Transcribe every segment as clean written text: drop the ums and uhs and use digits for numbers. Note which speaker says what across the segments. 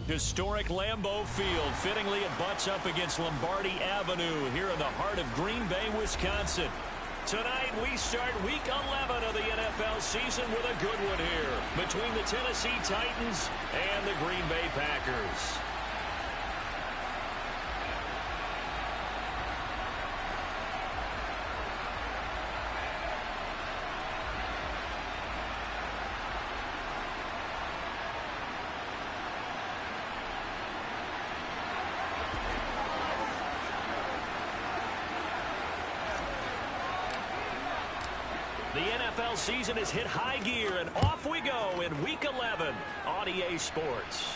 Speaker 1: Historic Lambeau Field. Fittingly, it butts up against Lombardi Avenue here in the heart of Green Bay, Wisconsin. Tonight, we start Week 11 of the NFL season with a good one here between the Tennessee Titans and the Green Bay Packers. The NFL season has hit high gear, and off we go in Week 11 on EA Sports.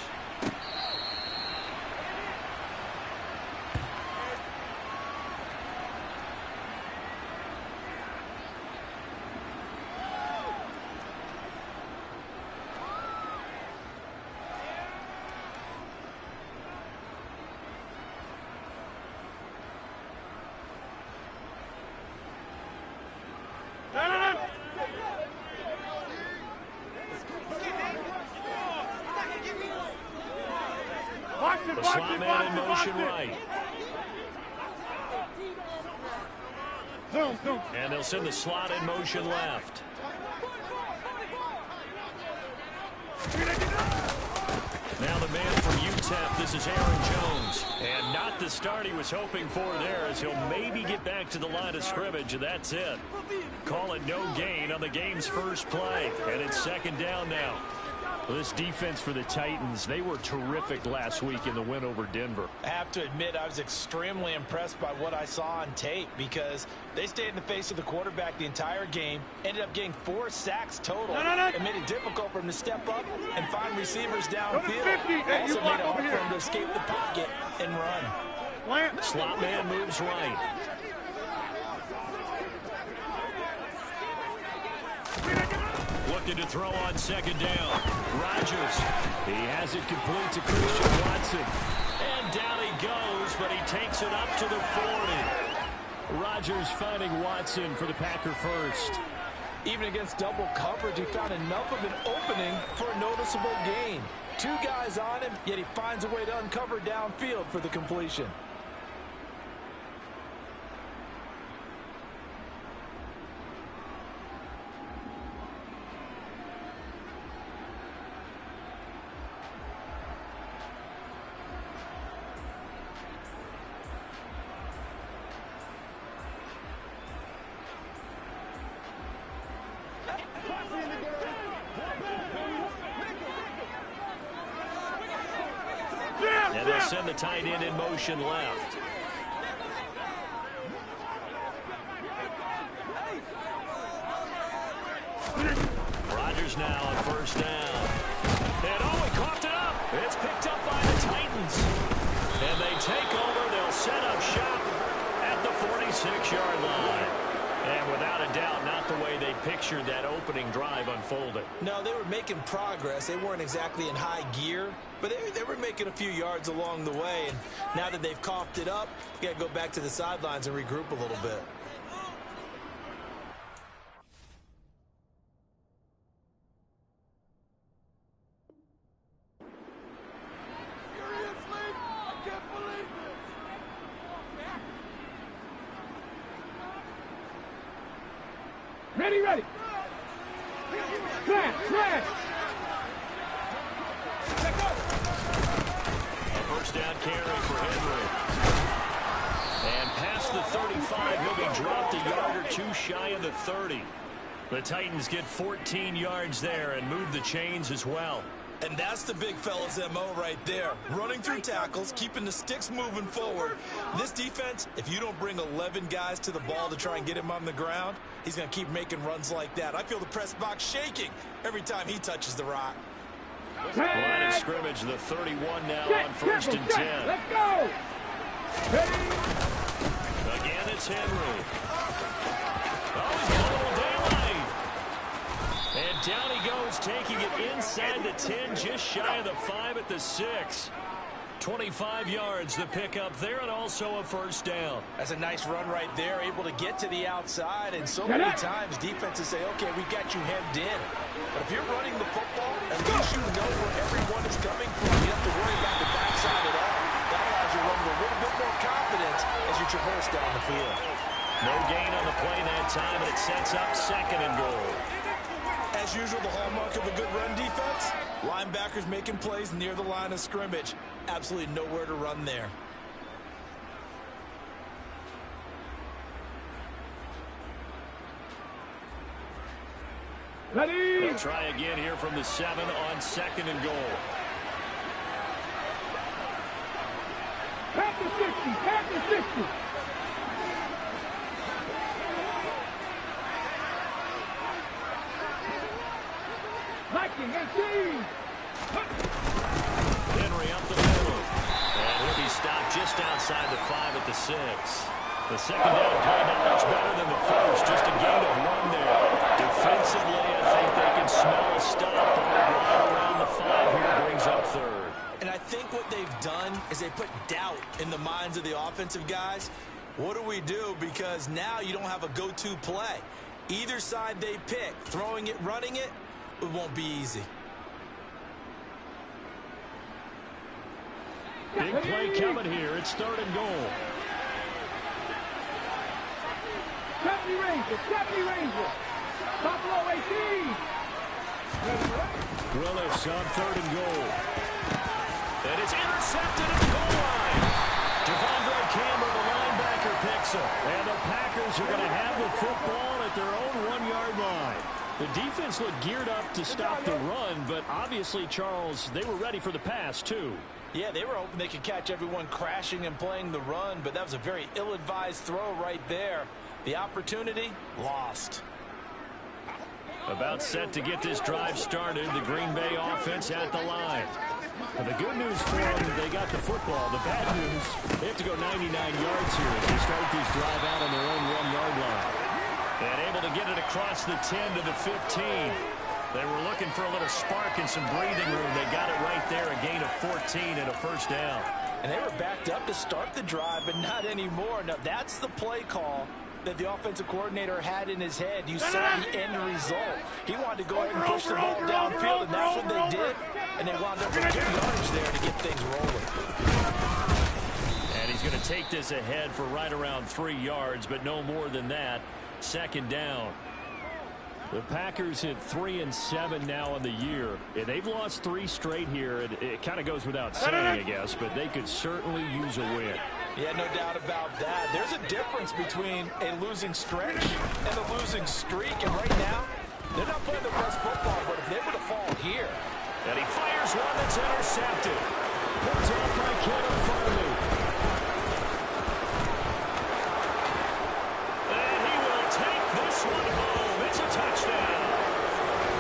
Speaker 1: The slot man in motion right. And they'll send the slot in motion left. Now the man from UTEP, this is Aaron Jones. And not the start he was hoping for there, as he'll maybe get back to the line of scrimmage, and that's it. Call it no gain on the game's first play. And it's second down now. Well, this defense for the Titans, they were terrific last week in the win over Denver.
Speaker 2: I have to admit, I was extremely impressed by what I saw on tape because they stayed in the face of the quarterback the entire game, ended up getting 4 sacks total, and made it difficult for him to step up and find receivers downfield. Also made it hard for him to escape the pocket and run.
Speaker 1: Slot man moves right. Looking to throw on second down. Rodgers. He has it complete to Christian Watson. And down he goes, but he takes it up to the 40. Rodgers finding Watson for the Packer first.
Speaker 2: Even against double coverage, he found enough of an opening for a noticeable gain. 2 guys on him, yet he finds a way to uncover downfield for the completion.
Speaker 1: And they'll send the tight end in motion left. Rodgers now on first down. And oh, he coughed it up. It's picked up by the Titans. And they take over. They'll set up shop at the 46-yard line. And without a doubt, not the way they pictured that opening drive unfolded.
Speaker 2: No, they were making progress. They weren't exactly in high gear, but they were making a few yards along the way. And now that they've coughed it up, you got to go back to the sidelines and regroup a little bit.
Speaker 3: Ready. Trash.
Speaker 1: A first down carry for Henry. And past the 35, he'll be dropped a yard or 2 shy of the 30. The Titans get 14 yards there and move the chains as well.
Speaker 2: And that's the big fella's MO right there. Running through tackles, keeping the sticks moving forward. This defense, if you don't bring 11 guys to the ball to try and get him on the ground, he's going to keep making runs like that. I feel the press box shaking every time he touches the rock.
Speaker 1: Line of scrimmage, the 31 now on first and 10.
Speaker 3: Let's go.
Speaker 1: Again, it's Henry. Oh, he's got a little daylight. And down he goes, taking it inside the 10, just shy of the 5 at the 6. 25 yards the pickup there, and also a first down.
Speaker 2: That's a nice run right there, able to get to the outside. And so many times defenses say, okay, we got you hemmed in. But if you're running the football, at least you know where everyone is coming from. You have to worry about field.
Speaker 1: No gain on the play that time, and it sets up 2nd and goal.
Speaker 2: As usual, the hallmark of a good run defense, linebackers making plays near the line of scrimmage. Absolutely nowhere to run there.
Speaker 3: Ready.
Speaker 1: They'll try again here from the 7 on 2nd and goal.
Speaker 3: Pack the 60. Pack the 60. Hiking 18.
Speaker 1: Henry up the middle. And he'll be stopped just outside the 5 at the 6. The second down play not much better than the first. Just a gain of 1 there. Defensively, I think they can smell a stop. Right around the 5 here brings up 3rd.
Speaker 2: And I think what they've done is they put doubt in the minds of the offensive guys. What do we do? Because now you don't have a go-to play. Either side they pick, throwing it, running it, it won't be easy.
Speaker 1: Big play coming here. It's 3rd and goal.
Speaker 3: Deputy Ranger. Deputy Ranger. Buffalo 18.
Speaker 1: Willis on 3rd and goal. And it's intercepted at the goal line. Devondre Campbell, the linebacker, picks him. And the Packers are going to have the football at their own 1-yard line. The defense looked geared up to stop the run, but obviously, Charles, they were ready for the pass, too.
Speaker 2: Yeah, they were hoping they could catch everyone crashing and playing the run, but that was a very ill-advised throw right there. The opportunity, lost.
Speaker 1: About set to get this drive started, the Green Bay offense at the line. Well, the good news for them, they got the football. The bad news, they have to go 99 yards here as they start this drive out on their own 1-yard line. And able to get it across the 10 to the 15. They were looking for a little spark and some breathing room. They got it right there, a gain of 14 and a 1st down.
Speaker 2: And they were backed up to start the drive, but not anymore. Now, that's the play call that the offensive coordinator had in his head. You saw the end result. He wanted to go ahead and push the ball downfield, and that's what they did. And they wound up with 2 yards there to get things rolling.
Speaker 1: And he's going to take this ahead for right around 3 yards, but no more than that. 2nd down. The Packers hit 3-7 now on the year. And they've lost 3 straight here. It kind of goes without saying, I guess, but they could certainly use a win.
Speaker 2: Yeah, no doubt about that. There's a difference between a losing stretch and a losing streak. And right now, they're not playing the best football, but if they were to fall here.
Speaker 1: And he fires one that's intercepted. Puts off by Kenneth Farley. And he will take this one home. It's a touchdown.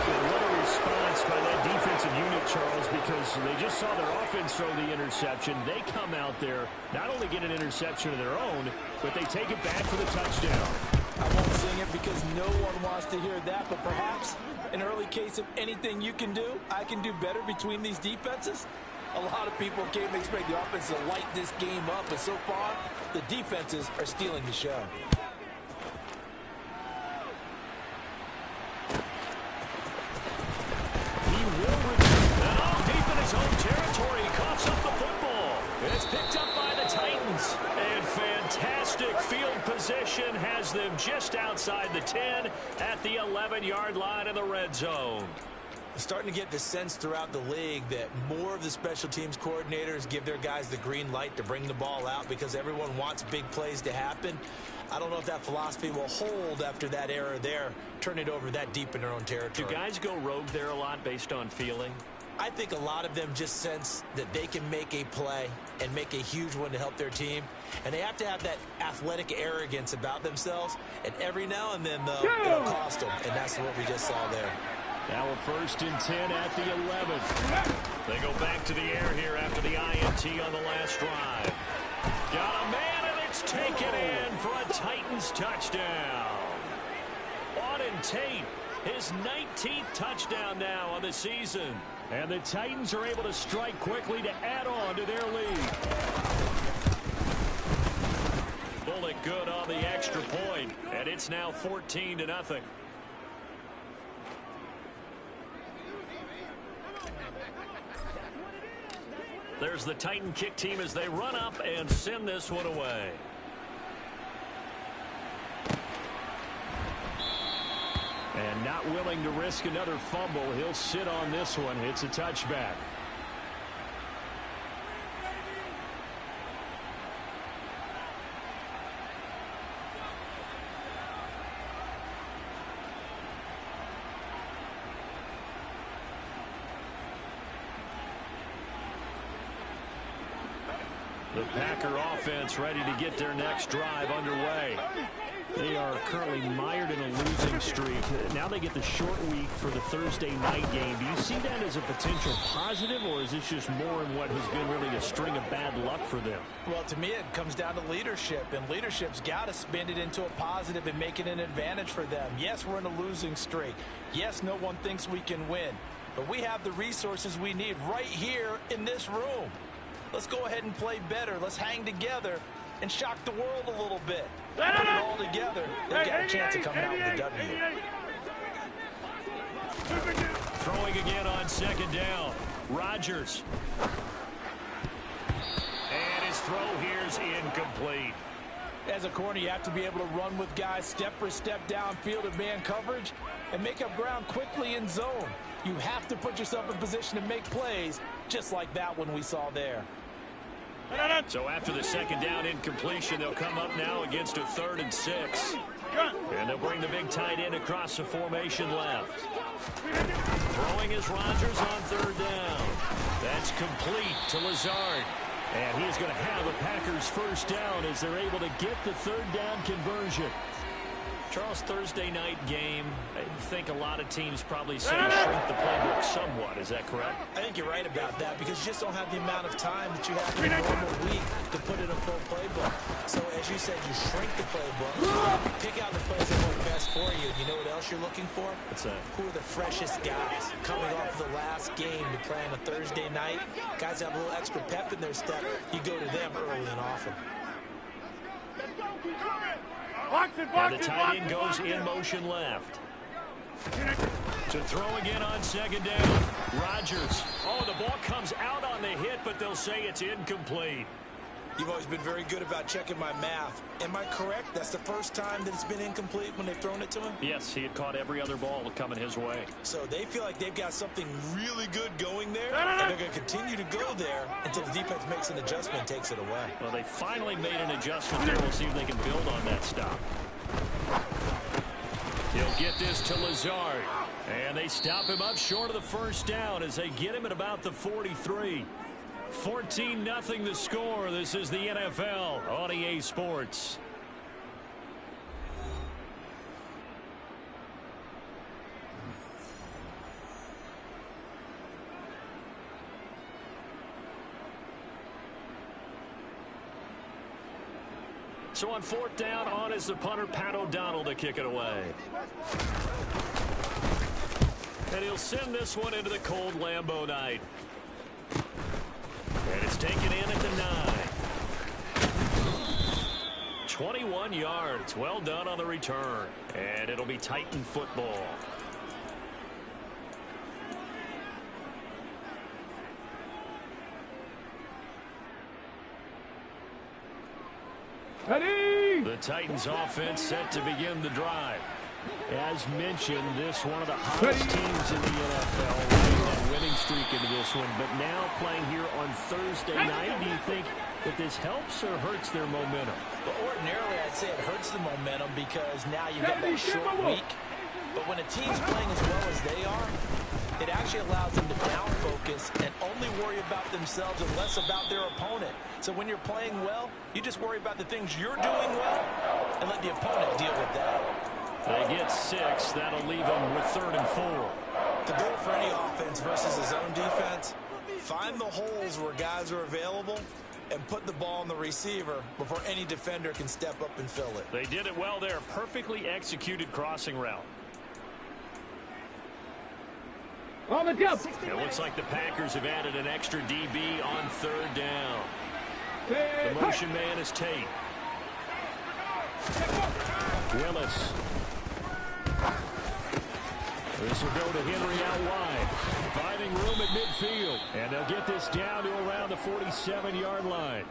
Speaker 1: And what a response by that defensive unit, Charles, because they just saw their offense throw the interception. They come out there, not only get an interception of their own, but they take it back for the touchdown.
Speaker 2: I won't sing it because no one wants to hear that, but perhaps an early case of anything you can do, I can do better between these defenses. A lot of people came to expect the offense to light this game up, but so far, the defenses are stealing the show.
Speaker 1: He will return. Now deep in his own territory, he coughs up the football. It's picked up by the Titans. And fantastic field position has them just outside the 10 at the 11-yard line in the red zone.
Speaker 2: Starting to get the sense throughout the league that more of the special teams coordinators give their guys the green light to bring the ball out because everyone wants big plays to happen. I don't know if that philosophy will hold after that error there, turn it over that deep in their own territory.
Speaker 1: Do guys go rogue there a lot based on feeling?
Speaker 2: I think a lot of them just sense that they can make a play and make a huge one to help their team. And they have to have that athletic arrogance about themselves. And every now and then, though, it'll cost them. And that's what we just saw there.
Speaker 1: Now a 1st and 10 at the 11. They go back to the air here after the INT on the last drive. Got a man, and it's taken in for a Titans touchdown. Auden Tate, his 19th touchdown now on the season. And the Titans are able to strike quickly to add on to their lead. Bullock good on the extra point, and it's now 14-0. There's the Titan kick team as they run up and send this one away. And not willing to risk another fumble. He'll sit on this one. It's a touchback. The Packer offense ready to get their next drive underway. They are currently mired in a losing streak. Now they get the short week for the Thursday night game. Do you see that as a potential positive, or is this just more in what has been really a string of bad luck for them?
Speaker 2: Well, to me, it comes down to leadership, and leadership's got to spin it into a positive and make it an advantage for them. Yes, we're in a losing streak. Yes, no one thinks we can win, but we have the resources we need right here in this room. Let's go ahead and play better. Let's hang together and shock the world a little bit. Put it all together. They've got a chance of coming out with a W.
Speaker 1: Throwing again on second down. Rodgers. And his throw here's incomplete.
Speaker 2: As a corner, you have to be able to run with guys step for step downfield in man coverage and make up ground quickly in zone. You have to put yourself in position to make plays, just like that one we saw there.
Speaker 1: So after the second down incompletion, they'll come up now against a 3rd and 6. And they'll bring the big tight end across the formation left. Throwing is Rodgers on 3rd down. That's complete to Lazard. And he's going to have the Packers first down as they're able to get the 3rd down conversion. Charles, Thursday night game, I think a lot of teams probably say shrink the playbook somewhat. Is that correct?
Speaker 2: I think you're right about that because you just don't have the amount of time that you have in a normal week to put in a full playbook. So, as you said, you shrink the playbook, pick out the plays that work best for you. You know what else you're looking for?
Speaker 1: What's that?
Speaker 2: Who are the freshest guys coming off the last game to play on a Thursday night? Guys have a little extra pep in their step. You go to them early and often.
Speaker 1: And the tight end goes in motion left. To throw again on second down. Rodgers. Oh, the ball comes out on the hit, but they'll say it's incomplete.
Speaker 2: You've always been very good about checking my math. Am I correct? That's the first time that it's been incomplete when they've thrown it to him?
Speaker 1: Yes, he had caught every other ball coming his way.
Speaker 2: So they feel like they've got something really good going there, and they're going to continue to go there until the defense makes an adjustment and takes it away.
Speaker 1: Well, they finally made an adjustment there. We'll see if they can build on that stop. He'll get this to Lazard. And they stop him up short of the first down as they get him at about the 43. 14-0 the score. This is the NFL on EA Sports. So on 4th down, on is the punter, Pat O'Donnell, to kick it away. And he'll send this one into the cold Lambeau night. And it's taken in at the 9. 21 yards. Well done on the return. And it'll be Titan football. The Titans offense set to begin the drive. As mentioned, this one of the hottest teams in the NFL, running that winning streak into this one, but now playing here on Thursday night. Do you think that this helps or hurts their momentum?
Speaker 2: Well, ordinarily, I'd say it hurts the momentum because now you've got that short week. But when a team's playing as well as they are, it actually allows them to down focus and only worry about themselves and less about their opponent. So when you're playing well, you just worry about the things you're doing well and let the opponent deal with that.
Speaker 1: They get 6. That'll leave them with 3rd and 4.
Speaker 2: The goal for any offense versus his own defense, find the holes where guys are available and put the ball on the receiver before any defender can step up and fill it.
Speaker 1: They did it well there. Perfectly executed crossing route.
Speaker 3: On the jump.
Speaker 1: It looks like the Packers have added an extra DB on 3rd down. The motion man is Tate. Willis. This will go to Henry out wide. Finding room at midfield. And they'll get this down to around the 47-yard line.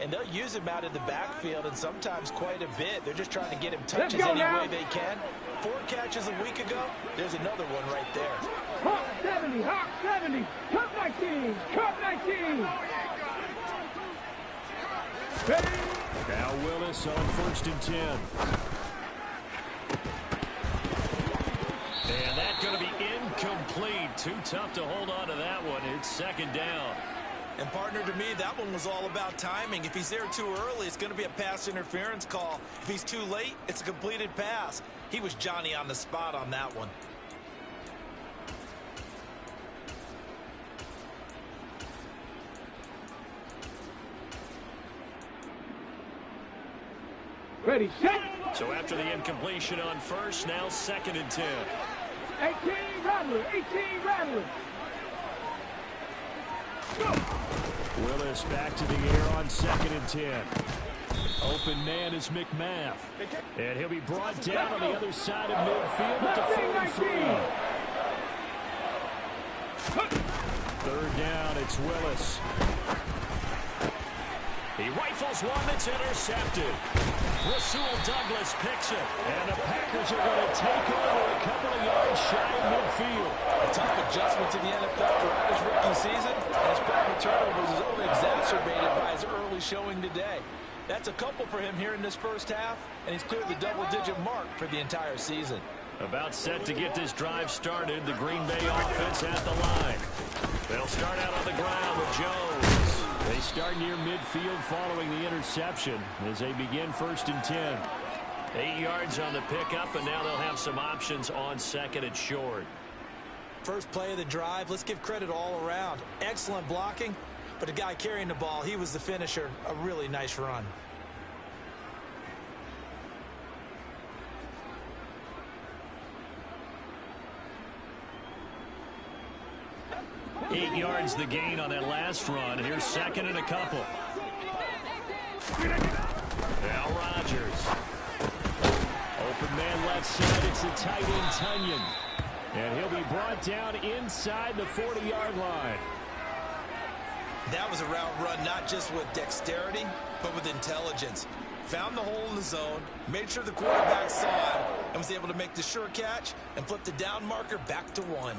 Speaker 2: And they'll use him out in the backfield, and sometimes quite a bit. They're just trying to get him touches any way they can. 4 catches a week ago. There's another one right there.
Speaker 3: Hawk 70, Hawk 70. Cup 19, Cup 19.
Speaker 1: Now Willis on 1st and 10. And that's going to be incomplete. Too tough to hold on to that one. It's 2nd down.
Speaker 2: And, partner, to me, that one was all about timing. If he's there too early, it's going to be a pass interference call. If he's too late, it's a completed pass. He was Johnny on the spot on that one.
Speaker 3: Ready, set.
Speaker 1: So after the incompletion on 1st, now 2nd and 10.
Speaker 3: 18 Rattler, 18 Rattler. Go.
Speaker 1: Willis back to the air on 2nd and 10. Open man is McMath. And he'll be brought down on the other side of midfield at the 43. 3rd down, it's Willis. He rifles one that's intercepted. Rasul Douglas picks it. And the Packers are going to take over a couple of yards shy of midfield.
Speaker 2: A tough adjustment to the NFL throughout his rookie season. And his problem turnovers is only exacerbated by his early showing today. That's a couple for him here in this first half, and he's cleared the double-digit mark for the entire season.
Speaker 1: About set to get this drive started, the Green Bay offense at the line. They'll start out on the ground with Jones. They start near midfield following the interception as they begin 1st and 10. 8 yards on the pickup, and now they'll have some options on 2nd and short.
Speaker 2: First play of the drive, let's give credit all around. Excellent blocking, but the guy carrying the ball, he was the finisher. A really nice run.
Speaker 1: Eight yards the gain on that last run. Here's 2nd and a couple. Now Rodgers. Open man left side. It's the tight end Tunyon. And he'll be brought down inside the 40-yard line.
Speaker 2: That was a route run not just with dexterity, but with intelligence. Found the hole in the zone, made sure the quarterback saw it, and was able to make the sure catch and flip the down marker back to 1.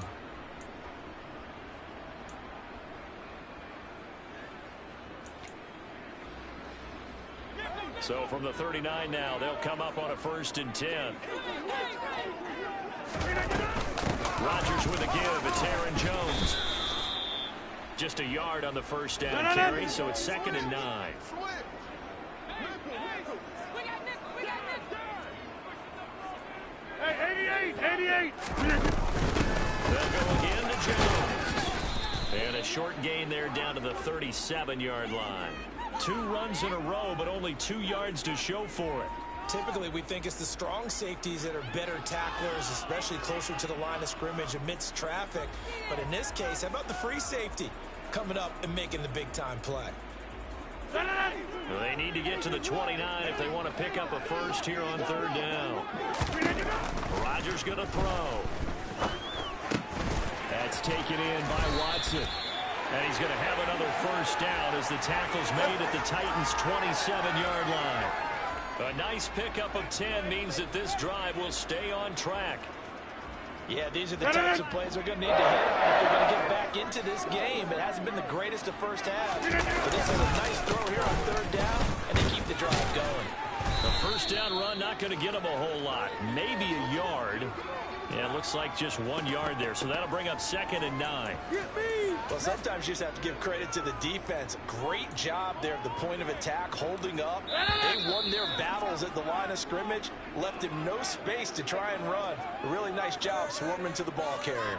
Speaker 1: So from the 39 now, they'll come up on a 1st and 10. Rodgers with a give. It's Aaron Jones. Just a yard on the 1st down carry, so it's 2nd and 9.
Speaker 3: Hey, 88.
Speaker 1: They'll go again to Jones. And a short gain there down to the 37-yard line. 2 runs in a row, but only 2 yards to show for it.
Speaker 2: Typically, we think it's the strong safeties that are better tacklers, especially closer to the line of scrimmage amidst traffic. But in this case, how about the free safety coming up and making the big-time play?
Speaker 1: Well, they need to get to the 29 if they want to pick up a first here on 3rd down. Rodgers going to throw. That's taken in by Watson. And he's going to have another 1st down as the tackle's made at the Titans' 27-yard line. A nice pickup of 10 means that this drive will stay on track.
Speaker 2: Yeah, these are the types of plays they're going to need to hit on if they're going to get back into this game. It hasn't been the greatest of first half. But this is a nice throw here on 3rd down, and they keep the drive going.
Speaker 1: The 1st down run not going to get them a whole lot. Maybe a yard. Yeah, it looks like just 1 yard there. So that'll bring up 2nd and 9.
Speaker 2: Well, sometimes you just have to give credit to the defense. Great job there at the point of attack, holding up. They won their battles at the line of scrimmage, left him no space to try and run. A really nice job swarming to the ball carrier.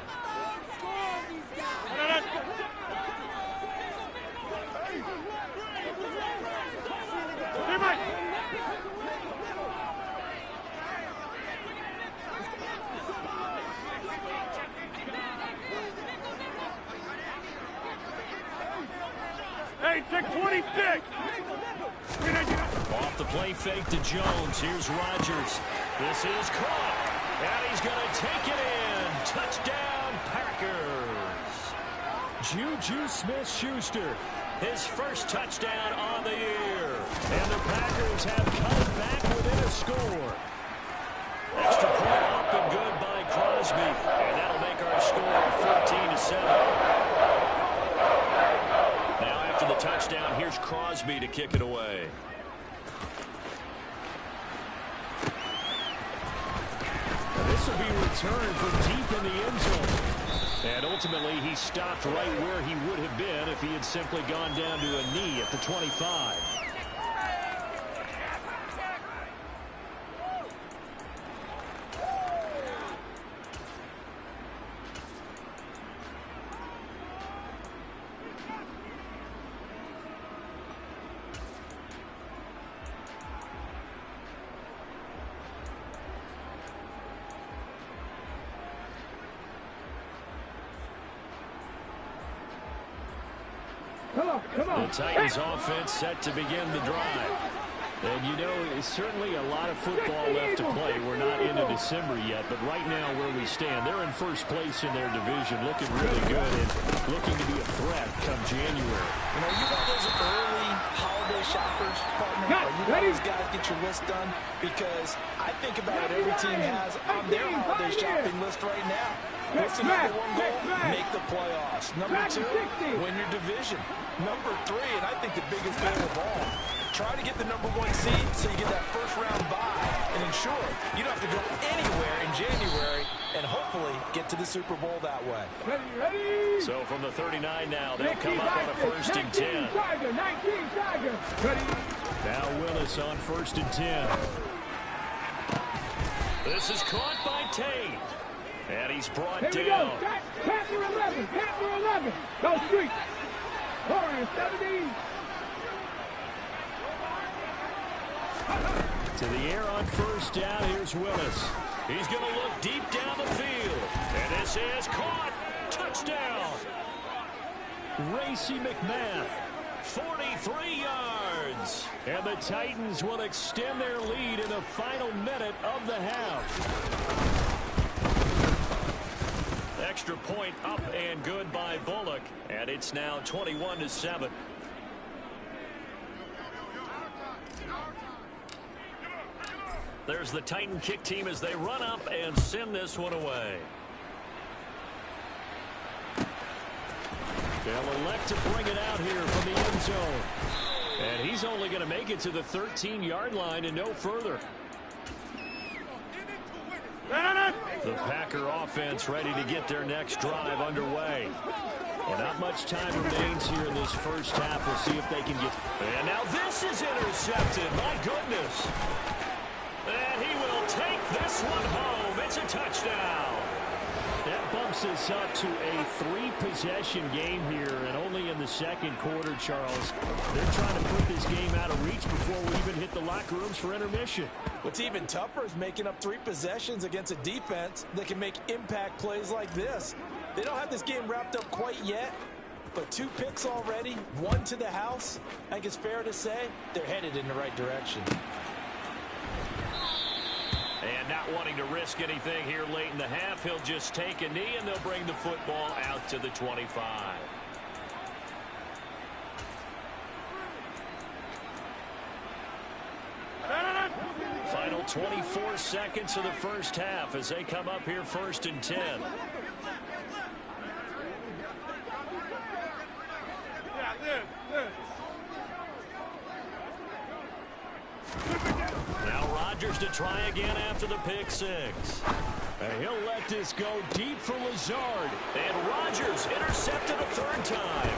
Speaker 3: Hey, check 26.
Speaker 1: Off the play fake to Jones. Here's Rodgers. This is caught. And he's going to take it in. Touchdown, Packers. Juju Smith-Schuster his first touchdown on the year. And the Packers have come back within a score. Extra point up and good by Crosby. And that'll make our score 14-7. Now after the touchdown, here's Crosby to kick it away. This will be returned from deep in the end zone. And ultimately, he stopped right where he would have been if he had simply gone down to a knee at the 25. The Titans offense set to begin the drive. And you know, it's certainly a lot of football left to play. We're not into December yet, but right now where we stand, they're in first place in their division, looking really good and looking to be a threat come January.
Speaker 2: You know, you got those early holiday shoppers, partner. You know those guys get your list done, because I think about what every team has on their holiday shopping list right now. What's the number one goal? Make the playoffs. Number two, win your division. Number three, and I think the biggest goal of all, try to get the number one seed so you get that first round bye and ensure you don't have to go anywhere in January and hopefully get to the Super Bowl that way.
Speaker 3: Ready?
Speaker 1: So from the 39 now, they'll come up on a 1st and 10. Now Willis on 1st and 10. This is caught by Tate. And he's brought down.
Speaker 3: Panther 11. Panther 11. Go street. 470.
Speaker 1: To the air on 1st down. Here's Willis. He's going to look deep down the field. And this is caught. Touchdown. Racey McMath. 43 yards. And the Titans will extend their lead in the final minute of the half. Extra point up and good by Bullock. And it's now 21-7. There's the Titan kick team as they run up and send this one away. They'll elect to bring it out here from the end zone. And he's only going to make it to the 13-yard line and no further. The Packer offense ready to get their next drive underway. Well, not much time remains here in this first half. We'll see if they can get... And now this is intercepted. My goodness. And he will take this one home. It's a touchdown. That bumps us up to a 3-possession game here, and only in the second quarter, Charles. They're trying to put this game out of reach before we even hit the locker rooms for intermission.
Speaker 2: What's even tougher is making up 3 possessions against a defense that can make impact plays like this. They don't have this game wrapped up quite yet, but 2 picks already, 1 to the house. I think it's fair to say they're headed in the right direction.
Speaker 1: And not wanting to risk anything here late in the half, he'll just take a knee, and they'll bring the football out to the 25. Final 24 seconds of the first half as they come up here 1st and 10. Now Rodgers to try again after the pick 6. And he'll let this go deep for Lazard. And Rodgers intercepted a 3rd time.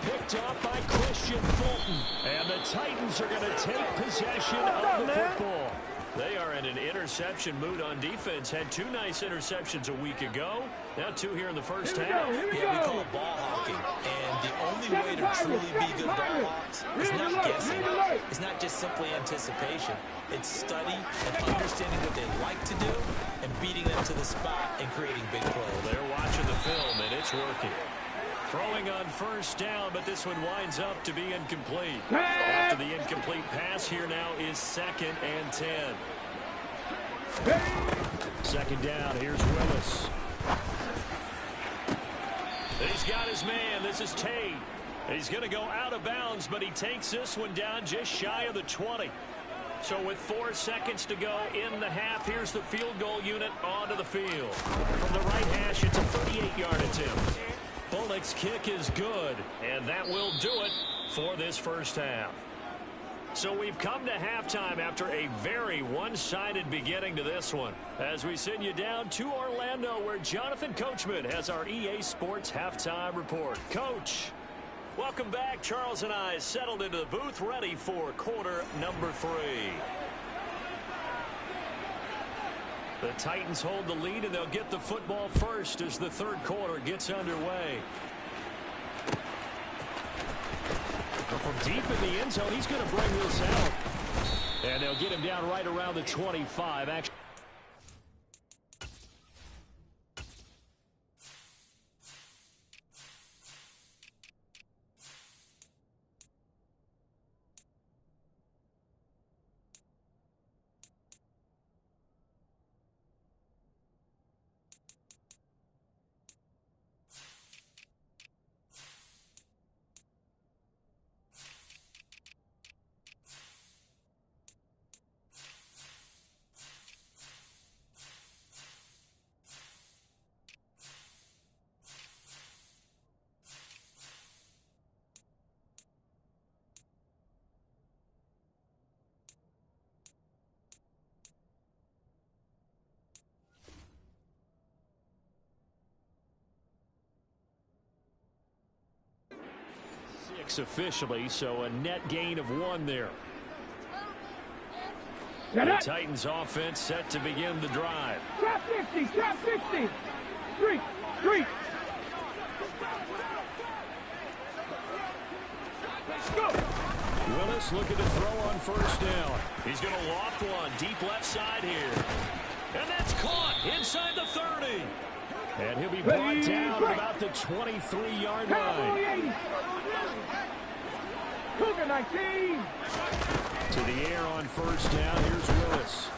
Speaker 1: Picked up by Christian Fulton. And the Titans are going to take possession of the football. They are in an interception mood on defense. Had 2 nice interceptions a week ago. Now 2 here in the first half.
Speaker 2: Yeah, we call it ball hawking. And the only way to truly be good ball hawks is not guessing. It's not just simply anticipation. It's study and understanding what they like to do and beating them to the spot and creating big plays.
Speaker 1: They're watching the film, and it's working. Throwing on 1st down, but this one winds up to be incomplete. After the incomplete pass, here now is 2nd and 10. 2nd down, here's Willis. He's got his man. This is Tate. He's going to go out of bounds, but he takes this one down just shy of the 20. So with 4 seconds to go in the half, here's the field goal unit onto the field. From the right hash, it's a 38-yard attempt. Bullock's kick is good, and that will do it for this first half. So we've come to halftime after a very one-sided beginning to this one. As we send you down to Orlando, where Jonathan Coachman has our EA Sports Halftime Report. Coach, welcome back. Charles and I settled into the booth, ready for quarter number 3. The Titans hold the lead, and they'll get the football first as the third quarter gets underway. From deep in the end zone, he's going to bring this out. And they'll get him down right around the 25. Actually, officially, so a net gain of 1 there. The Titans offense set to begin the drive.
Speaker 3: Trap 50, trap 50. Street. Let's go.
Speaker 1: Willis looking to throw on first down. He's going to loft one deep left side here. And that's caught inside the 30. And he'll be brought down at about the 23-yard line.
Speaker 3: Cougar 19.
Speaker 1: To the air on first down. Here's Willis.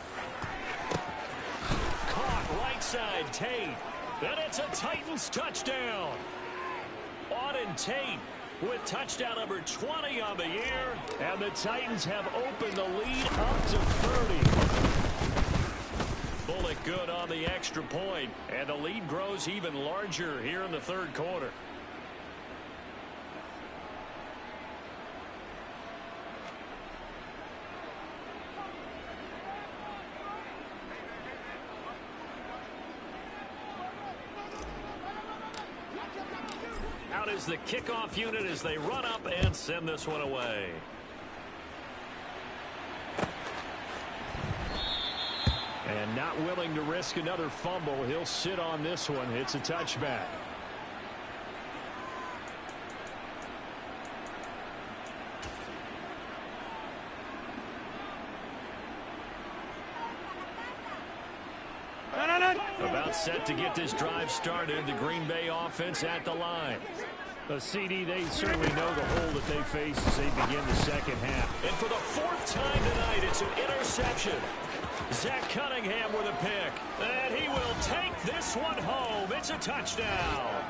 Speaker 1: Caught right side, Tate. And it's a Titans touchdown. Auden Tate with touchdown number 20 on the year. And the Titans have opened the lead up to 30. Bullock good on the extra point, and the lead grows even larger here in the third quarter. Out is the kickoff unit as they run up and send this one away. And not willing to risk another fumble. He'll sit on this one. It's a touchback. About set to get this drive started. The Green Bay offense at the line. The CD, they certainly know the hole that they face as they begin the second half. And for the 4th time tonight, it's an interception. Zach Cunningham with a pick. And he will take this one home. It's a touchdown.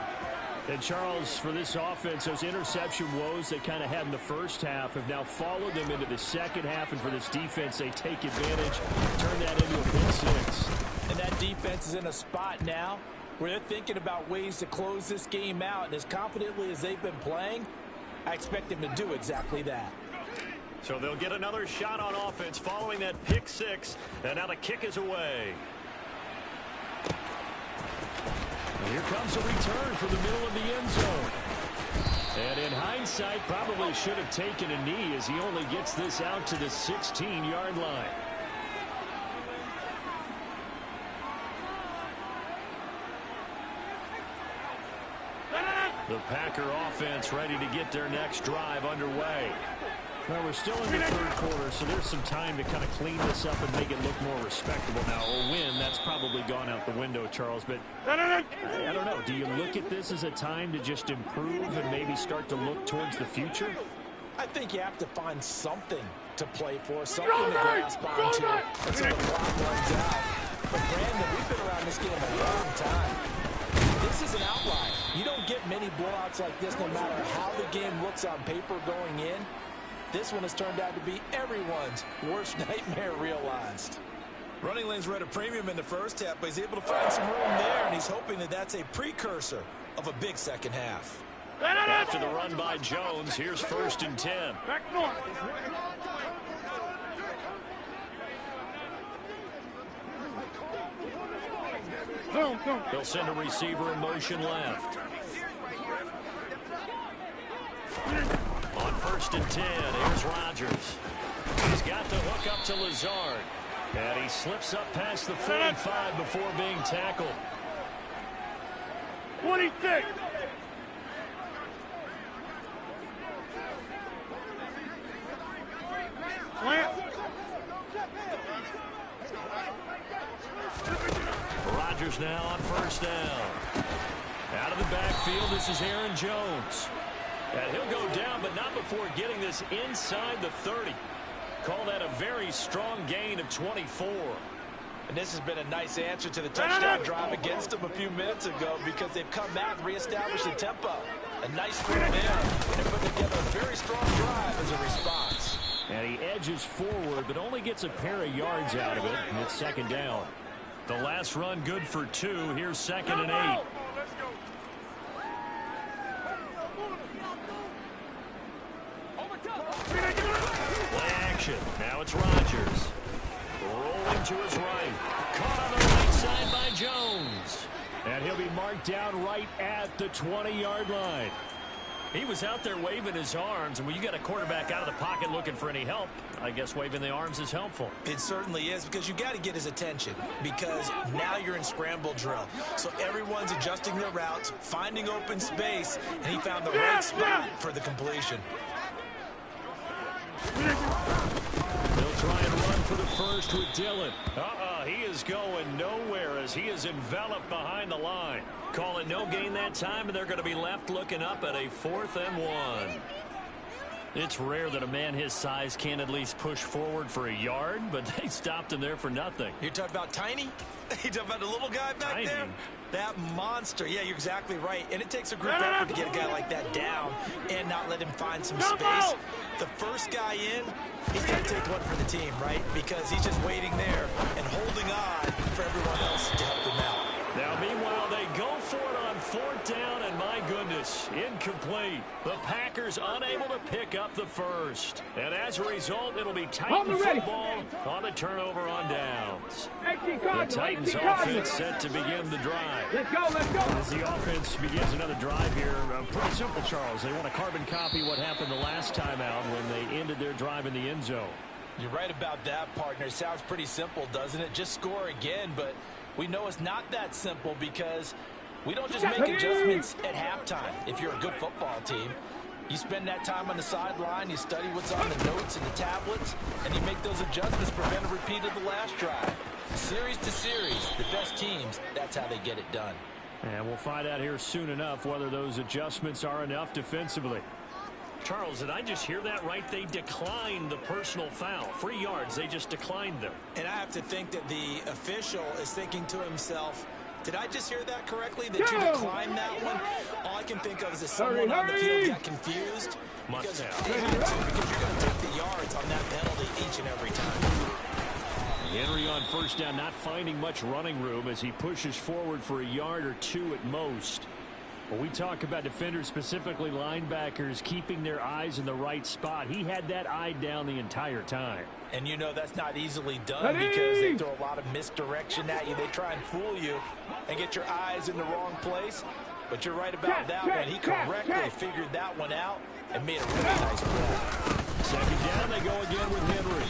Speaker 1: And Charles, for this offense, those interception woes they kind of had in the first half have now followed them into the second half. And for this defense, they take advantage, turn that into a pick 6.
Speaker 2: And that defense is in a spot now where they're thinking about ways to close this game out. And as confidently as they've been playing, I expect them to do exactly that.
Speaker 1: So they'll get another shot on offense following that pick 6. And now the kick is away. And here comes a return from the middle of the end zone. And in hindsight, probably should have taken a knee as he only gets this out to the 16-yard line. The Packer offense ready to get their next drive underway. Well, we're still in the third quarter, so there's some time to kind of clean this up and make it look more respectable now. A win, that's probably gone out the window, Charles, but I don't know. Do you look at this as a time to just improve and maybe start to look towards the future?
Speaker 2: I think you have to find something to play for, something to grasp onto until the clock runs out. But Brandon, we've been around this game a long time. This is an outlier. You don't get many blowouts like this no matter how the game looks on paper going in. This one has turned out to be everyone's worst nightmare realized. Running lanes were at a premium in the first half, but he's able to find some room there, and he's hoping that that's a precursor of a big second half.
Speaker 1: After the run by Jones, here's 1st and 10.
Speaker 3: Back north.
Speaker 1: He'll send a receiver in motion left. On 1st and 10, here's Rodgers. He's got the hook up to Lazard. And he slips up past the 45 before being tackled.
Speaker 3: 26.
Speaker 1: Rodgers now on 1st down. Out of the backfield, this is Aaron Jones. And he'll go down, but not before getting this inside the 30. Call that a very strong gain of 24.
Speaker 2: And this has been a nice answer to the touchdown drive against them a few minutes ago because they've come out and reestablished the tempo. A nice throw there. They put together a very strong drive as a response.
Speaker 1: And he edges forward, but only gets a pair of yards out of it, and it's 2nd down. The last run good for 2. Here's 2nd and 8. Play action. Now it's Rodgers. Rolling to his right. Caught on the right side by Jones. And he'll be marked down right at the 20-yard line. He was out there waving his arms, and when you got a quarterback out of the pocket looking for any help, I guess waving the arms is helpful.
Speaker 2: It certainly is, because you got to get his attention, because now you're in scramble drill. So everyone's adjusting their routes, finding open space, and he found the right spot for the completion.
Speaker 1: They'll try and run for the first with Dillon. He is going nowhere as he is enveloped behind the line. Call it no gain that time, and they're going to be left looking up at a 4th and 1. It's rare that a man his size can at least push forward for a yard, but they stopped him there for nothing.
Speaker 2: You're talking about Tiny? You're talking about the little guy back there? That monster. Yeah, you're exactly right. And it takes a group effort to get a guy like that down and not let him find some space. The first guy in, he's going to take one for the team, right? Because he's just waiting there and holding on for everyone else to help him out.
Speaker 1: Now, meanwhile, they go for it on 4th down, and my goodness, incomplete. The Packers unable to pick up the first. And as a result, it'll be Titan football on the turnover on downs. The Titans offense set to begin the drive.
Speaker 3: Let's go, let's go.
Speaker 1: As the offense begins another drive here, pretty simple, Charles. They want to carbon copy what happened the last time out when they ended their drive in the end zone.
Speaker 2: You're right about that, partner. Sounds pretty simple, doesn't it? Just score again, but we know it's not that simple because we don't just make adjustments at halftime. If you're a good football team, you spend that time on the sideline, you study what's on the notes and the tablets, and you make those adjustments, prevent a repeat of the last drive. Series to series, the best teams, that's how they get it done.
Speaker 1: And we'll find out here soon enough whether those adjustments are enough defensively. Charles, did I just hear that right? They declined the personal foul. 3 yards, they just declined them.
Speaker 2: And I have to think that the official is thinking to himself, did I just hear that correctly, that you declined that one? All I can think of is that someone on the field got confused.
Speaker 1: Must have.
Speaker 2: They had to, because you're going to take the yards on that penalty each and every time.
Speaker 1: Henry on 1st down, not finding much running room as he pushes forward for a yard or 2 at most. When we talk about defenders, specifically linebackers, keeping their eyes in the right spot, he had that eye down the entire time.
Speaker 2: And you know that's not easily done because they throw a lot of misdirection at you. They try and fool you and get your eyes in the wrong place. But you're right about that one. He correctly figured that one out and made a really nice play.
Speaker 1: 2nd down, they go again with Henry.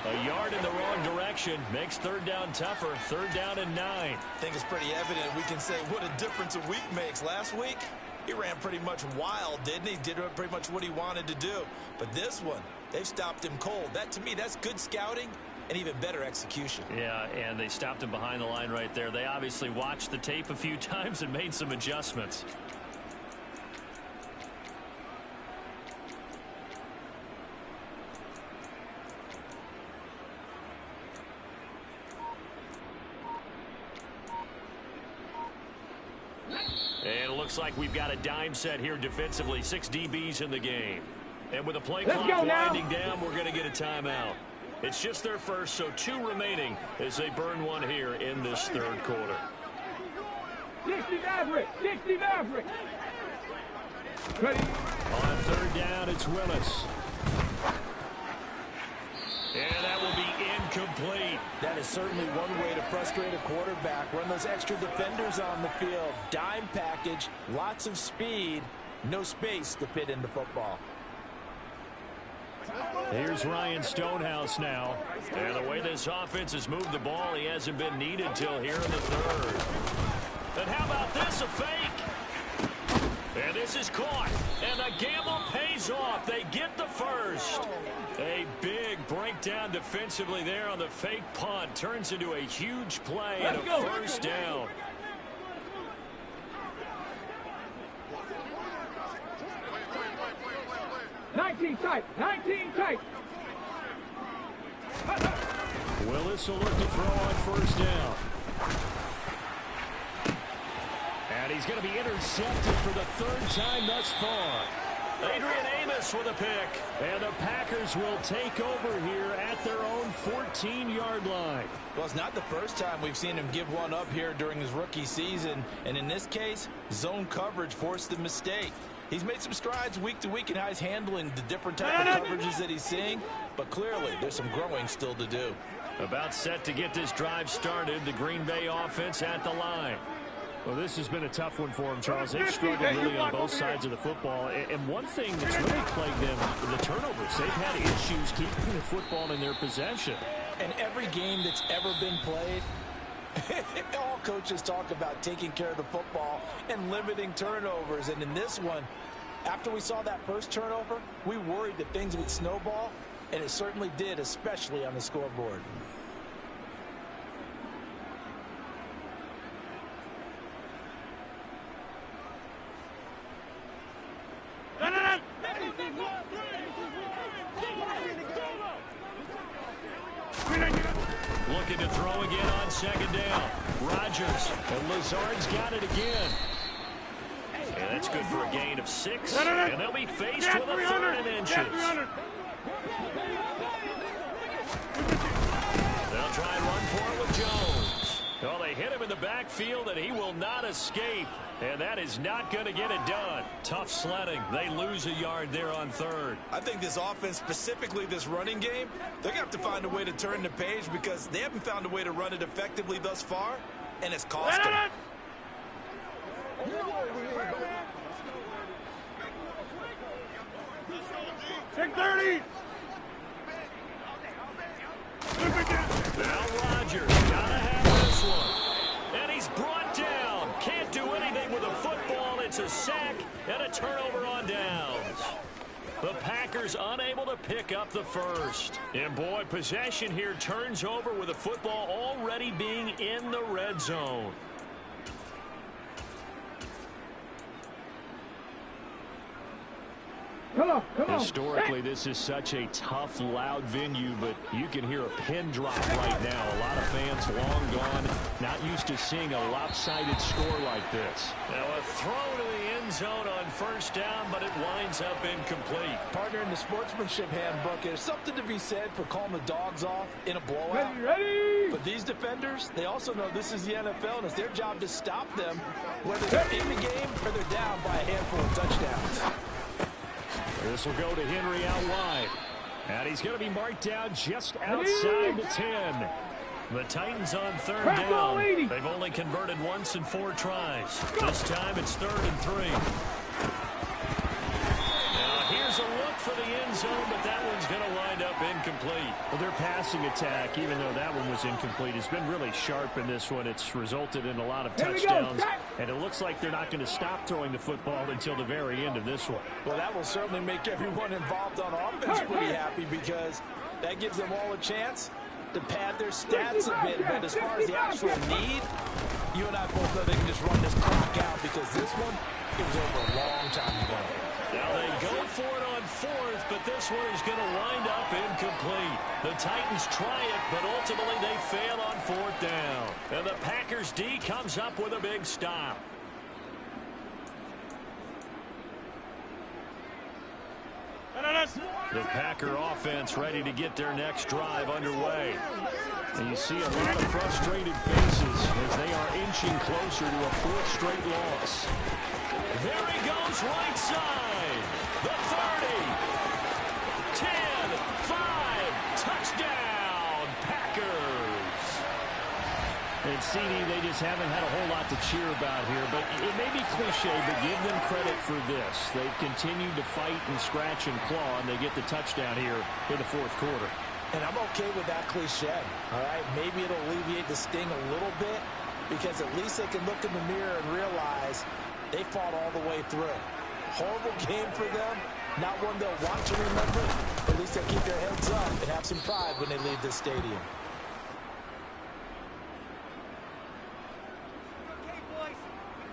Speaker 1: A yard in the wrong direction makes 3rd down tougher. 3rd down and 9.
Speaker 2: I think it's pretty evident. We can say what a difference a week makes. Last week, he ran pretty much wild, didn't he? Did pretty much what he wanted to do. But this one, they've stopped him cold. That, to me, that's good scouting and even better execution.
Speaker 1: Yeah, and they stopped him behind the line right there. They obviously watched the tape a few times and made some adjustments. looks like we've got a dime set here defensively. 6 DBs in the game. And with the play
Speaker 3: Let's
Speaker 1: clock
Speaker 3: go now.
Speaker 1: winding down, we're going to get a timeout. It's just their first, so 2 remaining as they burn one here in this third quarter.
Speaker 3: 60 Maverick. 60 Maverick. Ready.
Speaker 1: On third down, it's Willis. And that will be incomplete.
Speaker 2: That is certainly one way to frustrate a quarterback. Run those extra defenders on the field. Dime package, lots of speed, no space to fit into football.
Speaker 1: Here's Ryan Stonehouse now. And the way this offense has moved the ball, he hasn't been needed till here in the third. And how about this, a fake? And this is caught. And the gamble pays off. They get the first. A big breakdown defensively there on the fake punt. Turns into a huge play and a first down.
Speaker 3: Nineteen tight. 19 tight.
Speaker 1: Willis will look to throw on first down. And he's going to be intercepted for the third time thus far. Adrian Amos with a pick. And the Packers will take over here at their own 14-yard line.
Speaker 2: Well, it's not the first time we've seen him give one up here during his rookie season. And in this case, zone coverage forced the mistake. He's made some strides week to week in how he's handling the different type of coverages that he's seeing. But clearly, there's some growing still to do.
Speaker 1: About set to get this drive started. The Green Bay offense at the line.
Speaker 4: Well, this has been a tough one for them, Charles. They've struggled really on both sides of the football. And one thing that's really plagued them, the turnovers. They've had issues keeping the football in their possession.
Speaker 2: And every game that's ever been played, all coaches talk about taking care of the football and limiting turnovers. And in this one, after we saw that first turnover, we worried that things would snowball, and it certainly did, especially on the scoreboard.
Speaker 1: Looking to throw again on second down. Rodgers, and Lazard's got it again. And that's good for a gain of 6. And they'll be faced with a third and inches. They'll try and run for it with Jones. Well, they hit him in the backfield, and he will not escape. And that is not going to get it done. Tough sledding. They lose a yard there on third.
Speaker 2: I think this offense, specifically this running game, they're going to have to find a way to turn the page because they haven't found a way to run it effectively thus far, and it's cost them.
Speaker 1: Now Rodgers gotta have this one. And he's brought down. Can't do anything with a football. It's a sack and a turnover on downs. The Packers unable to pick up the first. And boy, possession here turns over with the football already being in the red zone.
Speaker 3: Come on.
Speaker 1: Historically, this is such a tough, loud venue, but you can hear a pin drop right now. A lot of fans long gone, not used to seeing a lopsided score like this. Now a throw to the end zone on first down, but it winds up incomplete.
Speaker 2: Partner, in the sportsmanship handbook, there's something to be said for calling the dogs off in a blowout.
Speaker 3: Ready.
Speaker 2: But these defenders, they also know this is the NFL, and it's their job to stop them, whether they're in the game or they're down by a handful of touchdowns.
Speaker 1: This will go to Henry out wide. And he's going to be marked down just outside the 10. The Titans on third down. They've only converted once in 4 tries. This time it's 3rd and 3. Now here's a look for the end zone, but that one's going to wind up incomplete.
Speaker 4: Well, their passing attack, even though that one was incomplete, has been really sharp in this one. It's resulted in a lot of touchdowns, and it looks like they're not going to stop throwing the football until the very end of this one.
Speaker 2: Well, that will certainly make everyone involved on offense pretty happy because that gives them all a chance to pad their stats a bit. But as far as the actual need, you and I both know they can just run this clock out because this one, it was over a long time ago.
Speaker 1: Now they go for it on 4th, but this one is going to wind up incomplete. The Titans try it, but ultimately they fail on 4th down. And the Packers D comes up with a big stop. The Packer offense ready to get their next drive underway. And you see a lot of frustrated faces as they are inching closer to a fourth straight loss. There he goes, right side. The 30. 10, 5, touchdown, Packers.
Speaker 4: And CD, they just haven't had a whole lot to cheer about here, but it may be cliche, but give them credit for this. They've continued to fight and scratch and claw, and they get the touchdown here in the fourth quarter.
Speaker 2: And I'm okay with that cliche, all right? Maybe it'll alleviate the sting a little bit because at least they can look in the mirror and realize they fought all the way through. Horrible game for them, not one they'll want to remember. At least they'll keep their heads up and have some pride when they leave this stadium.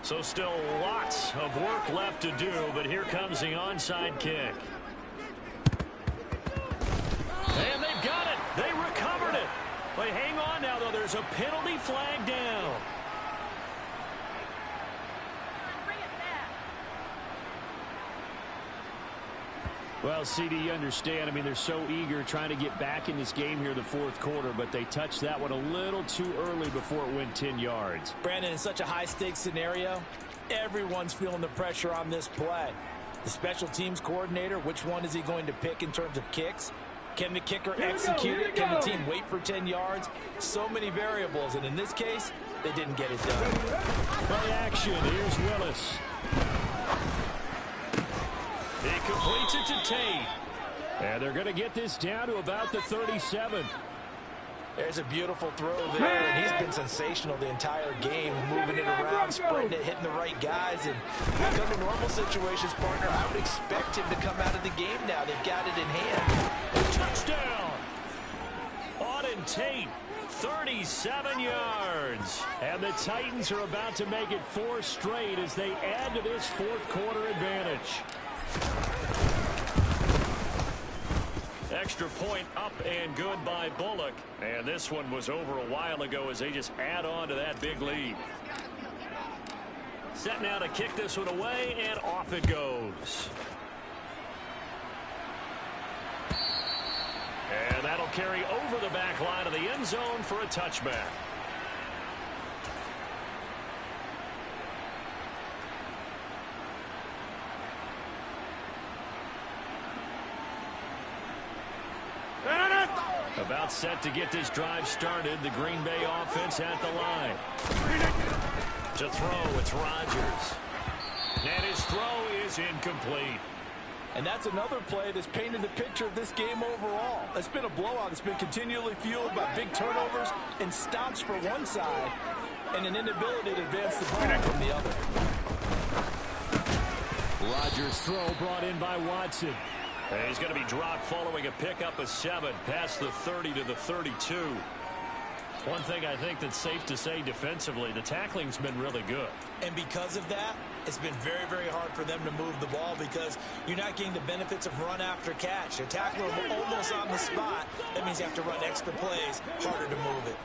Speaker 1: So still lots of work left to do, but here comes the onside kick. And they've got it. They recovered it. But hang on now, though. There's a penalty flag down.
Speaker 4: Well, CD, you understand. I mean, they're so eager trying to get back in this game here in the fourth quarter, but they touched that one a little too early before it went 10 yards.
Speaker 2: Brandon, in such a high-stakes scenario, everyone's feeling the pressure on this play. The special teams coordinator, which one is he going to pick in terms of kicks? Can the kicker execute it? Can the team wait for 10 yards? So many variables, and in this case, they didn't get it done.
Speaker 4: Play action. Here's Willis.
Speaker 1: He completes it to Tate.
Speaker 4: And they're going to get this down to about the 37.
Speaker 2: There's a beautiful throw there, and he's been sensational the entire game, moving it around, spreading it, hitting the right guys. And when it comes to normal situations, partner, I would expect him to come out of the game now. They've got it in hand.
Speaker 1: Touchdown! Auden Tate, 37 yards. And the Titans are about to make it 4 straight as they add to this fourth quarter advantage. Extra point up and good by Bullock. And this one was over a while ago as they just add on to that big lead. Set now to kick this one away, and off it goes. And that'll carry over the back line of the end zone for a touchback. About set to get this drive started. The Green Bay offense at the line. To throw, it's Rodgers. And his throw is incomplete.
Speaker 2: And that's another play that's painted the picture of this game overall. It's been a blowout. It's been continually fueled by big turnovers and stops for one side and an inability to advance the ball from the other.
Speaker 4: Rodgers' throw brought in by Watson.
Speaker 1: And he's going to be dropped following a pickup of 7 past the 30 to the 32. One thing I think that's safe to say defensively, the tackling's been really good.
Speaker 2: And because of that, it's been very, very hard for them to move the ball because you're not getting the benefits of run after catch. They're tackling them almost on the spot. That means you have to run extra plays, harder to move it.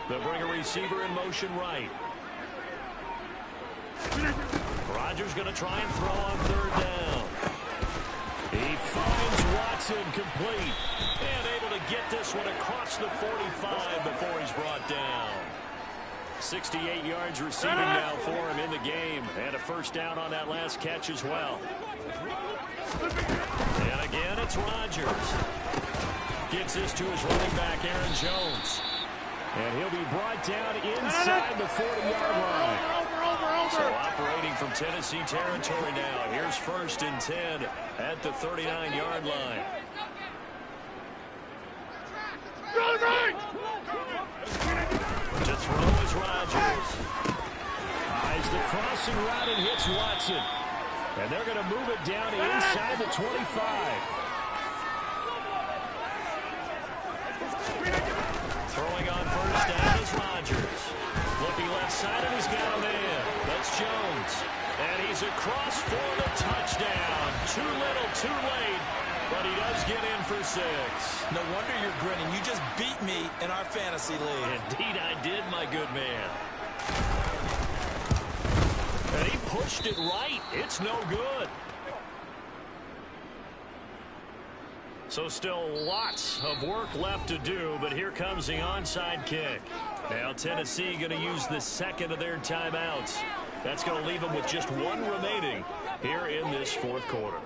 Speaker 1: They'll bring a receiver in motion right. Rodgers going to try and throw on third down. He finds Watson complete and able to get this one across the 45 before he's brought down. 68 yards receiving now for him in the game, and a first down on that last catch as well. And again, it's Rodgers. Gets this to his running back, Aaron Jones.
Speaker 4: And he'll be brought down inside the 40-yard line.
Speaker 1: So operating from Tennessee territory now. Here's 1st and 10 at the 39-yard line. To throw is Rodgers.
Speaker 4: Eyes the crossing route and hits Watson. And they're going to move it down inside the 25.
Speaker 1: Throwing on first down is Rodgers. Looking left side, and he's got a man. That's Jones. And he's across for the touchdown. Too little, too late. But he does get in for 6.
Speaker 2: No wonder you're grinning. You just beat me in our fantasy league.
Speaker 1: Indeed I did, my good man. pushed it right. It's no good. So still lots of work left to do, but here comes the onside kick. Now Tennessee going to use the second of their timeouts. That's going to leave them with just one remaining here in this fourth quarter.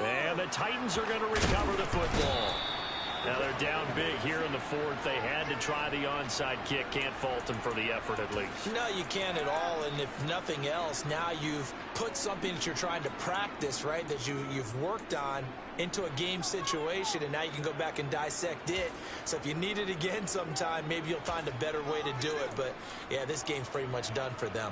Speaker 1: And the Titans are going to recover the football. Now they're down big here in the fourth. They had to try the onside kick. Can't fault them for the effort at least.
Speaker 2: No, you can't at all. And if nothing else, now you've put something that you're trying to practice, right, that you've worked on into a game situation, and now you can go back and dissect it. So if you need it again sometime, maybe you'll find a better way to do it. But, yeah, this game's pretty much done for them.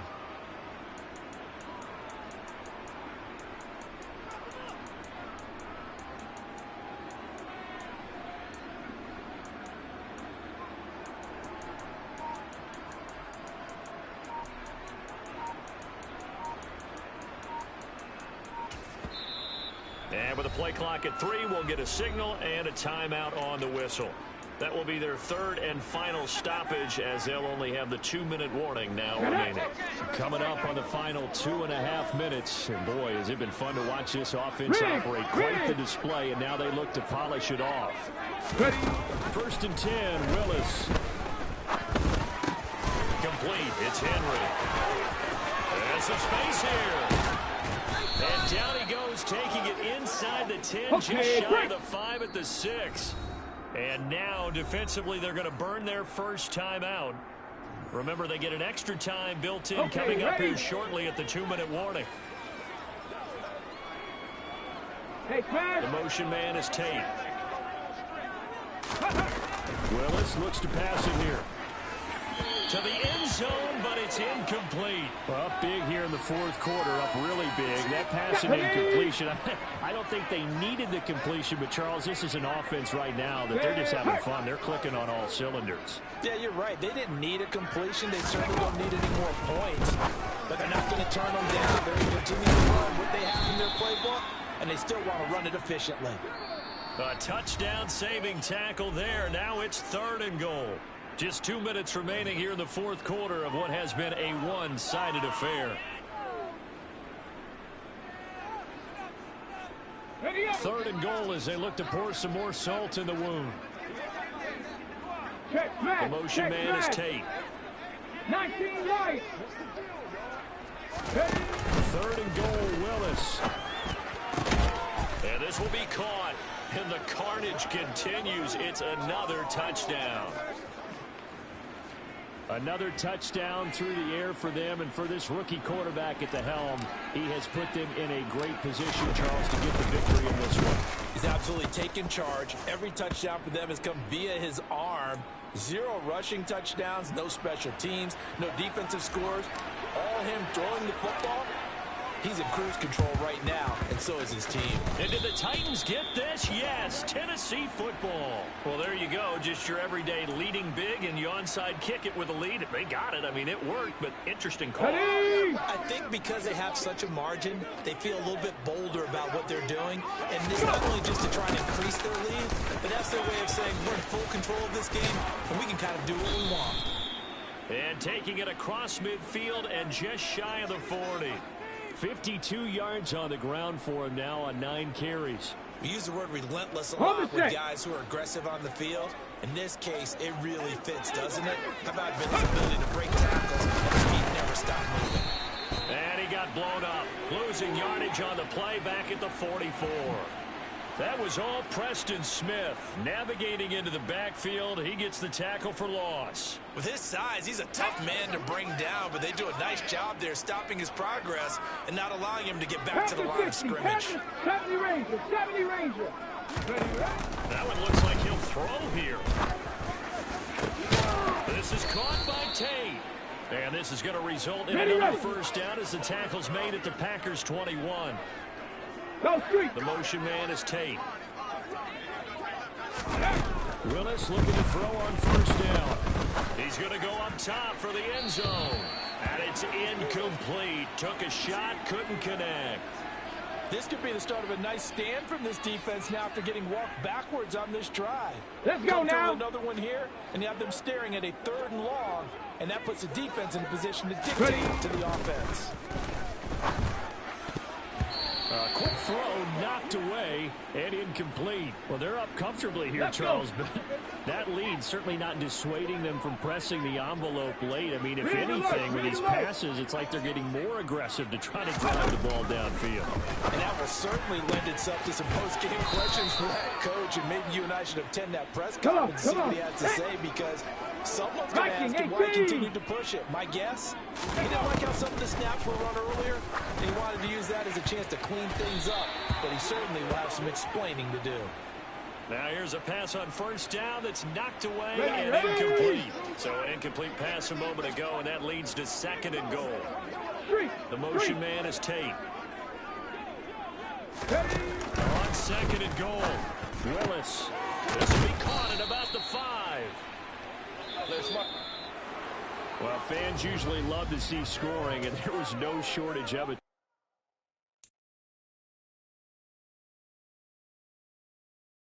Speaker 1: And with a play clock at 3, we'll get a signal and a timeout on the whistle. That will be their third and final stoppage, as they'll only have the 2-minute warning now remaining. Coming up on the final 2.5 minutes. And boy, has it been fun to watch this offense operate. Quite the display, and now they look to polish it off. First and 10, Willis. Complete. It's Henry. There's some space here. And down he goes, taking it inside the 10, just shy of the 5 at the 6. And now, defensively, they're going to burn their first timeout. Remember, they get an extra time built in coming up here shortly at the 2-minute warning. The motion man is Tate. Willis looks to pass it here. To the end zone, but it's incomplete. Well, up big here in the fourth quarter, up really big. That pass and incompletion. I don't think they needed the completion, but, Charles, this is an offense right now that they're just having fun. They're clicking on all cylinders.
Speaker 2: Yeah, you're right. They didn't need a completion. They certainly don't need any more points. But they're not going to turn them down. They're going to continue to run what they have in their playbook, and they still want to run it efficiently.
Speaker 1: A touchdown-saving tackle there. Now it's 3rd and goal. Just 2 minutes remaining here in the fourth quarter of what has been a one-sided affair. 3rd and goal as they look to pour some more salt in the wound. The motion man is Tate.
Speaker 3: 19 right.
Speaker 1: 3rd and goal, Willis. And this will be caught. And the carnage continues. It's another touchdown. Another touchdown through the air for them, and for this rookie quarterback at the helm, he has put them in a great position, Charles, to get the victory in this one.
Speaker 2: He's absolutely taken charge. Every touchdown for them has come via his arm. 0 rushing touchdowns, no special teams, no defensive scores. All him throwing the football. He's in cruise control right now, and so is his team.
Speaker 1: And did the Titans get this? Yes, Tennessee football. Well, there you go. Just your everyday leading big, and you onside kick it with a lead. They got it. I mean, it worked, but interesting call.
Speaker 2: I think because they have such a margin, they feel a little bit bolder about what they're doing. And it's not only just to try and increase their lead, but that's their way of saying we're in full control of this game, and we can kind of do what we want.
Speaker 1: And taking it across midfield and just shy of the 40. 52 yards on the ground for him now on 9 carries.
Speaker 2: We use the word relentless a lot with guys who are aggressive on the field. In this case, it really fits, doesn't it? How about his ability to break tackles and his feet never stop moving?
Speaker 1: And he got blown up. Losing yardage on the play back at the 44. That was all Preston Smith. Navigating into the backfield, he gets the tackle for loss.
Speaker 2: With his size, he's a tough man to bring down, but they do a nice job there stopping his progress and not allowing him to get back to the line of scrimmage.
Speaker 3: 70 Ranger, 70 Ranger.
Speaker 1: That one looks like he'll throw here. This is caught by Tate. And this is going to result in another first down as the tackle's made at the Packers 21. The motion man is Tate. Willis looking to throw on first down. He's going to go up top for the end zone. And it's incomplete. Took a shot, couldn't connect.
Speaker 2: This could be the start of a nice stand from this defense now after getting walked backwards on this drive.
Speaker 3: Let's go now.
Speaker 2: Another one here, and you have them staring at a 3rd and long, and that puts the defense in a position to dictate to the offense.
Speaker 4: Quick throw knocked away and incomplete. Well, they're up comfortably here, Charles, but that lead certainly not dissuading them from pressing the envelope late. I mean, if anything, with these passes, it's like they're getting more aggressive to try to drive the ball downfield.
Speaker 2: And that will certainly lend itself to some post-game questions for that coach, and maybe you and I should attend that press conference and see what he has to say, because someone's going to ask him why he continued to push it. My guess, he didn't like how some of the snaps were run earlier, and he wanted to use that as a chance to clean things up, but he certainly will have some explaining to do.
Speaker 1: Now here's a pass on 1st down that's knocked away and incomplete. So an incomplete pass a moment ago, and that leads to 2nd and goal. The motion man is Tate. On 2nd and goal, Willis. This will be caught at about the 5. Well, fans usually love to see scoring, and there was no shortage of it.